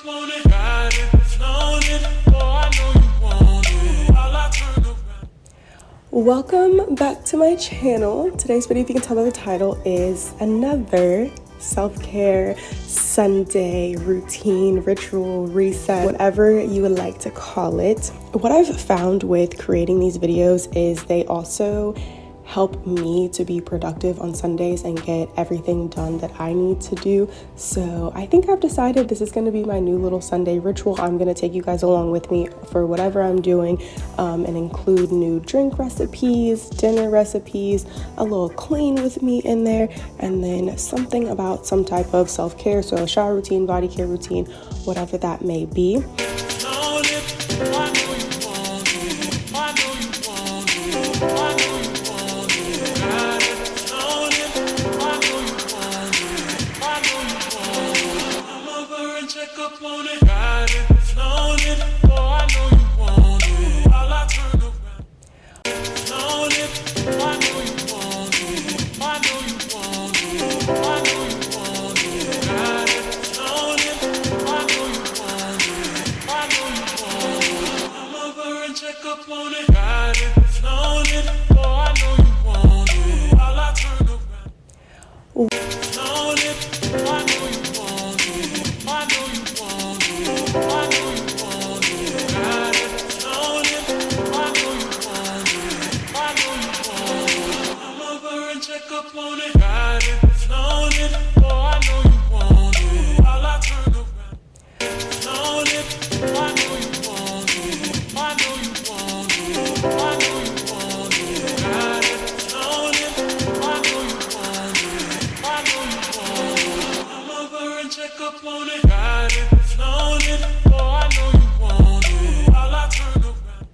up on it, ride it, flown it, oh I know you want it, all I turn around. Welcome back to my channel. Today's video, if you can tell by the title, is another self-care Sunday routine, ritual, reset, whatever you would like to call it. What I've found with creating these videos is they also help me to be productive on Sundays and get everything done that I need to do. So I think I've decided this is going to be my new little Sunday ritual. I'm going to take you guys along with me for whatever I'm doing and include new drink recipes, dinner recipes, a little clean with me in there, and then something about some type of self-care, so a shower routine, body care routine, whatever that may be. Flown it, oh I know you want it, I know you want it, I know you want it, ride it, flown it, I know you want it, I know you want it, come over and check up on it, ride it, flown it, oh I know you want it, all I turn around. Flown it, I know you want it, I know you want it, I know you want it, ride it, flown it, I know you want it, I know you want it, come over and check up on it, ride it, flown it, oh I know you want it, all I turn around. Flown it, I know you want it, I know you want it, I know you want it, ride it, flown it, I know you want it, I know you want it, come over and check up on it, ride it, flown it, oh I know you want it, all I turn around. Flown it, I know you want it, I know you want it, I know you want it, ride it, flown it, I know you want it, I know you want it, come over and check up on it, ride it, flown it, oh I know you want it, all I turn around.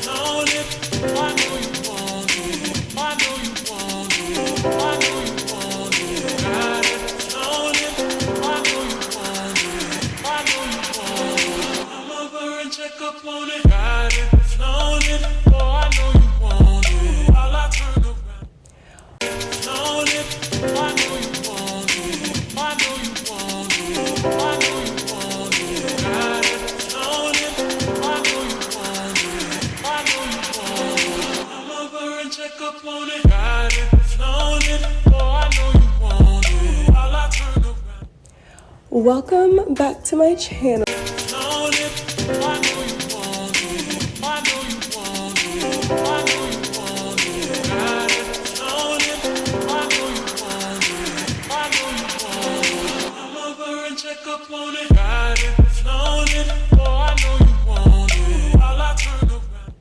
Flown it, I know you want it, I know you want it, I know you want it, ride it, flown it, I know you want it, I know you want it, come over and check up on it, ride it, flown it, oh I know you want it, all I turn around. Flown it, I know you want it, I know you want it, I know you want it, ride it, flown it, I know you want it, I know you want it, come over and check up on it, ride it, flown it, oh I know you want it, all I turn around. Welcome back to my channel. Flown it, I know you want it, I know you want it, I know you want it, ride it, flown it, I know you want it, I know you want it, come over and check up on it, ride it, flown it, oh I know you want it, all I turn around.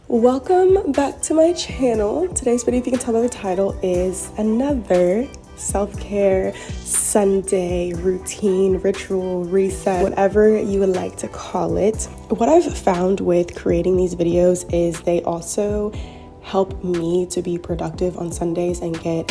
Welcome back to my channel. Today's video, if you can tell by the title, is another self-care Sunday routine, ritual, reset, whatever you would like to call it. What I've found with creating these videos is they also help me to be productive on Sundays and get